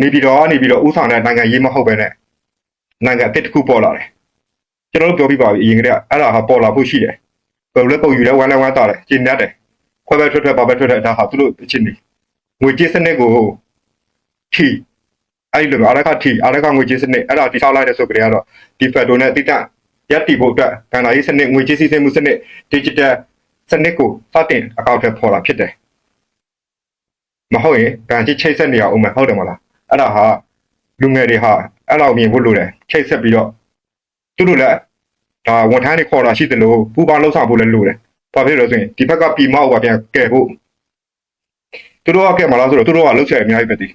နေပြီးတော့ဥဆောင်တဲ့နိုင်ငံရေးမဟုတ်ပဲနဲ့နိုင်ငံအစ်တစ်ခုပေါ်လာတယ်ကျွန်တော်တို့ပြောပြပါပြီအရင်ကတည်းကအဲ့ဒါဟာပေါ်လာဖို့ရှိတယ်ဘယ်လိုလဲပုံယူလဲဝမ်းလဲဝမ်းတာတယ်ကျင်းရတယ်ခွဲပဲထွက်ပါပဲထွက်ဒါဟာသူတို့အချင်းနေငွေကြေးစနစ်ကိုထီအဲ့လိုအရခထီအရခငွေကြေးစနစ်အဲ့ဒါတိဆောက်လိုက်တဲ့ဆိုကြရတော့ဒီဖက်ဒိုနဲ့တိတရက်တီဖို့အတွက်ဘဏ္ဍာရေးစနစ်ငွေကြေးစီးဆင်းမှုစနစ် digital စနစ်ကိုစတင်အကောင့်ထဲပေါ်လာဖြစ်တယ်မဟုတ်ရင်ဗန်ကြီးချိတ်ဆက်နေရအောင်မဟုတ်တယ်မလားအဲ့ဒါဟာလူငယ်တွေဟာအဲ့လောက်မြင်ဖို့လိုတယ်ချိတ်ဆက်ပြီးတော့သူတို့လည်းဒါဝန်ထမ်းတွေခေါ်တာရှိတယ်လို့ပူပေါင်းလှုပ်ဆောင်ဖို့လည်းလိုတယ်ဘာဖြစ်လို့လဲဆိုရင်ဒီဘက်ကပြည်မောက်ပါပြန်ကဲဖို့သူတို့ကကဲမလားဆိုတော့သူတို့ကလှုပ်ဆက်အများကြီးပဲဒီ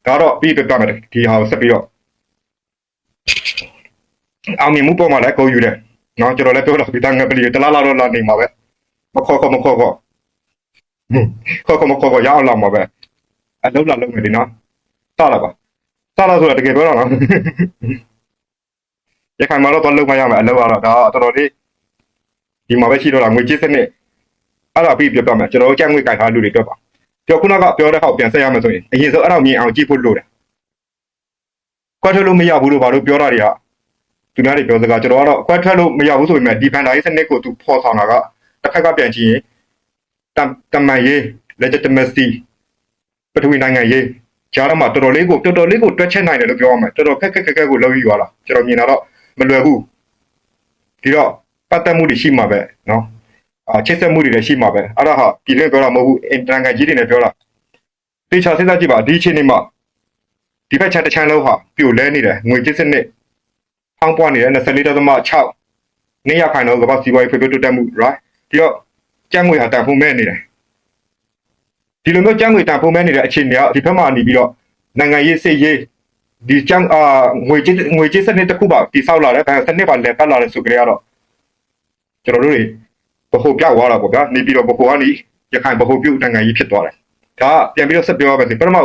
ဒါတော့ပြီးပြတ်မယ်ဒီဟာကိုဆက်ပြီးတော့အောင်မြင်မှုပေါ်မှာလည်းကိုယူတယ်နော်ကျွန်တော်လည်းပြောတော့ဒီတန်းငယ်ပလီတလားလားတော့လာနေမှာပဲမခေါ်ခေါ်ရအောင်လာမှာပဲအလုံးလာလုံးမယ်ဒီနော်စလာပါစလာဆိုတာတကယ်ပြောတော့နော်ရခိုင်မှာတော့လုံးမရမယ်အလုံးကတော့ဒါတော်တော်လေးဒီမှာပဲရှိတော့တာငွေကြေးစနစ်အဲ့ဒါပြီးပြတ်မယ်ကျွန်တော်တို့ကြက်ငွေကြိုင်ထားလူတွေတွေ့ပါပြောခုနကပြောတဲ့ဟောက်ပြန်ဆက်ရမယ်ဆိုရင်အရင်ဆုံးအဲ့တော့မြင်အောင်ကြည့်ဖို့လိုတယ်ခွဲထွက်လို့မရဘူးလို့ဘာလို့ပြောတာတွေကသူများတွေပြောစကားကျွန်တော်ကတော့ခွဲထွက်လို့မရဘူးဆိုပေမဲ့ဒီဖန်တာရေးစနစ်ကိုသူဖော်ဆောင်တာကတစ်ခါကပြန်ကြည့်ရင်တမန်ရေး legitimacy ပထဝီနိုင်ငံရေးကြားတော့မှတော်တော်လေးကိုတွက်ချက်နိုင်တယ်လို့ပြောရမှာတော်တော်ခက်ကိုလောက်ယူရတာကျွန်တော်မြင်တာတော့မလွယ်ဘူးဒီတော့ပတ်သက်မှုတွေရှိမှာပဲနော်ချိတ်ဆက်မှုတွေလည်းရှိမှာပဲအဲ့ဒါဟာပြည်တွင်းပြောတာမဟုတ်ဘူးအင်တန်ကန်ကြီးတွေနဲ့ပြောတာတေချာစဉ်းစားကြည့်ပါဒီအချိန်နေမှာဒီဘက်ချက်တစ်ချမ်းလုံးဟာပြိုလဲနေတယ်ငွေကြေးစနစ်ဖောင်းပွားနေတယ်24.6နေရခိုင်တော့ကမ္ဘာစီးပွားရေးဖွံ့ဖြိုးတိုးတက်မှု right ဒီတော့ကျန်းငွေဟာတန်ဖိုးမဲ့နေတယ်ဒီလိုမျိုးကျန်းငွေတန်ဖိုးမဲ့နေတဲ့အခြေအနေကဒီဘက်မှာနေပြီးတော့နိုင်ငံရေးစစ်ရေးဒီကျန်းငွေကြေးစနစ်တစ်ခုပါတိဆောက်လာတယ်ဗန်စနစ်ပါလဲပတ်လာတယ်ဆိုကြရတော့ကျွန်တော်တို့တွေဘဟုပြောက်သွားတာပေါ့ဗျာနေပြီးတော့ဘဟုကနေရခိုင်ဘဟုပြုတ်နိုင်ငံရေးဖြစ်သွားတယ်ဒါကပြန်ပြီးတော့ဆက်ပြောရမယ်ဆိုပထမ